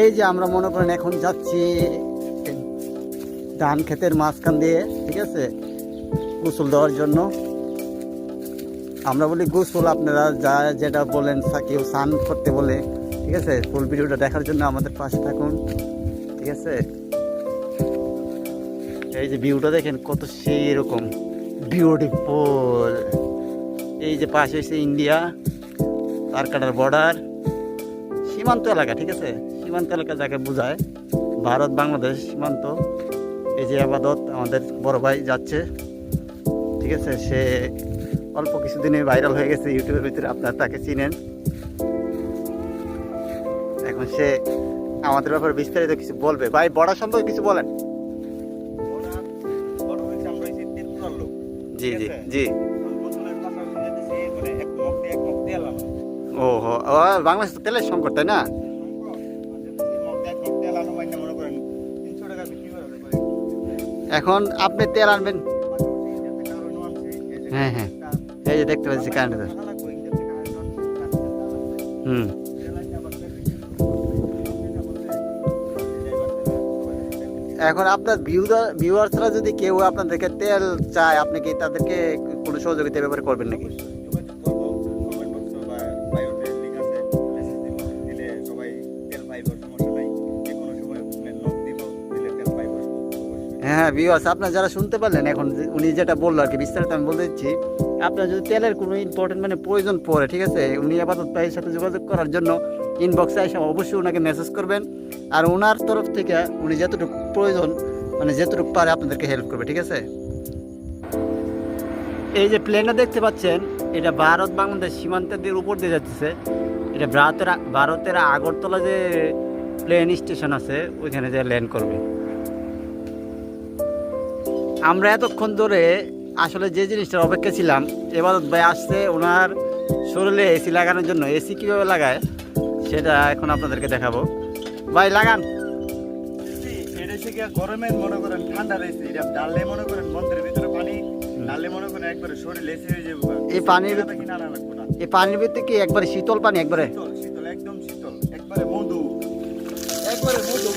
এই যে আমরা মনে করেন এখন যাচ্ছি ধান ক্ষেতের মাঝখান দিয়ে, ঠিক আছে, গোসল দেওয়ার জন্য। আমরা বলি গোসল, আপনারা যা যেটা বলেন, কেউ স্নান করতে বলে, ঠিক আছে। ফুল ভিডিওটা দেখার জন্য আমাদের পাশে থাকুন, ঠিক আছে। এই যে ভিউটা দেখেন কত সেই রকম বিউটিফুল। এই যে পাশে এসে ইন্ডিয়া তারকাটার বর্ডার, সীমান্ত এলাকা, ঠিক আছে। সীমান্ত এলাকা যাকে বোঝায়, ভারত বাংলাদেশ সীমান্ত। এই যে আবাদত আমাদের বড় ভাই যাচ্ছে, ঠিক আছে। সে অল্প কিছুদিনে ভাইরাল হয়ে গেছে ইউটিউবের ভিতরে, আপনারা তাকে চিনেন। এখন সে আমাদের ব্যাপারে বিস্তারিত কিছু বলবে। ভাই বর্ডার সম্পর্কে কিছু বলেন। জি জি জি। ও হো, বাংলাদেশ তো তেলের সংকট, তাই না? এখন আপনি তেল আনবেন। হ্যাঁ হ্যাঁ, এই যে দেখতে পাচ্ছি কারেন্ট। হুম। এখন আপনার ভিউয়ার্সরা যদি কেউ আপনাদেরকে তেল চায়, আপনি কি তাদেরকে কোনো সহযোগিতা ব্যাপারে করবেন নাকি? হ্যাঁ ভিউয়ার্স, আপনারা যারা শুনতে পারলেন, এখন উনি যেটা বললো আর কি, বিস্তারিত আমি বলে দিচ্ছি। আপনার যদি তেলের কোনো ইম্পর্টেন্ট প্রয়োজন পড়ে, ঠিক আছে, উনি আপাতত ভাইয়ের সাথে যোগাযোগ করার জন্য ইনবক্সে এসে অবশ্যই ওনাকে মেসেজ করবেন। আর ওনার তরফ থেকে উনি যতটুকু প্রয়োজন, যেতটুকু পারে আপনাদেরকে হেল্প করবে, ঠিক আছে। এই যে প্লেনটা দেখতে পাচ্ছেন, এটা ভারত বাংলাদেশ সীমান্তের উপর দিয়ে যাচ্ছে। এটা ভারতের আগরতলা যে প্লেন স্টেশন আছে, ওইখানে যে ল্যান্ড করবে। আমরা এতক্ষণ ধরে আসলে যে জিনিসটার অপেক্ষা ছিলাম, এবাদত ভাই আসছে ওনার শরীরে এসি লাগানোর জন্য। এসি কীভাবে লাগায় সেটা এখন আপনাদেরকে দেখাবো। ভাই লাগান। গরমে মনে করেন ঠান্ডা রয়েছে, এটা ডাললে মনে করেন মন্দিরের ভিতরে পানি ডাললে মনে করেন একবারে শরীর এসে হয়ে যাবে। এই পানির ভিতরে কি একবারে শীতল পানি? একবারে শীতল, একদম শীতল, একবারে মধু, একবারে মধু,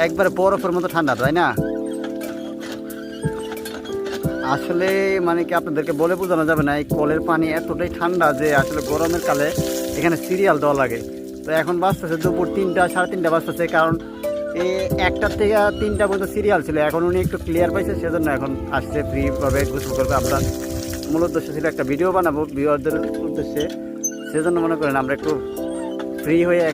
একবারে বরফের মতো ঠান্ডা, তাই না? আসলে মানে কি আপনাদেরকে বলে বোঝানো যাবে না, এই কলের পানি এতটাই ঠান্ডা যে আসলে গরমের কালে এখানে সিরিয়াল দেওয়া লাগে। তো এখন বাজতেছে দুপুর 3টা, সাড়ে 3টা বাজতেছে, কারণ এই 1টা থেকে 3টা পর্যন্ত সিরিয়াল ছিল। এখন উনি একটু ক্লিয়ার পাইছে, সেজন্য এখন আসছে, ফ্রিভাবে গোসল করবে। আমরা মূল উদ্দেশ্য ছিল একটা ভিডিও বানাবো ভিউয়ারদের উদ্দেশ্যে, সেজন্য মনে করেন আমরা একটু ফ্রি হয়ে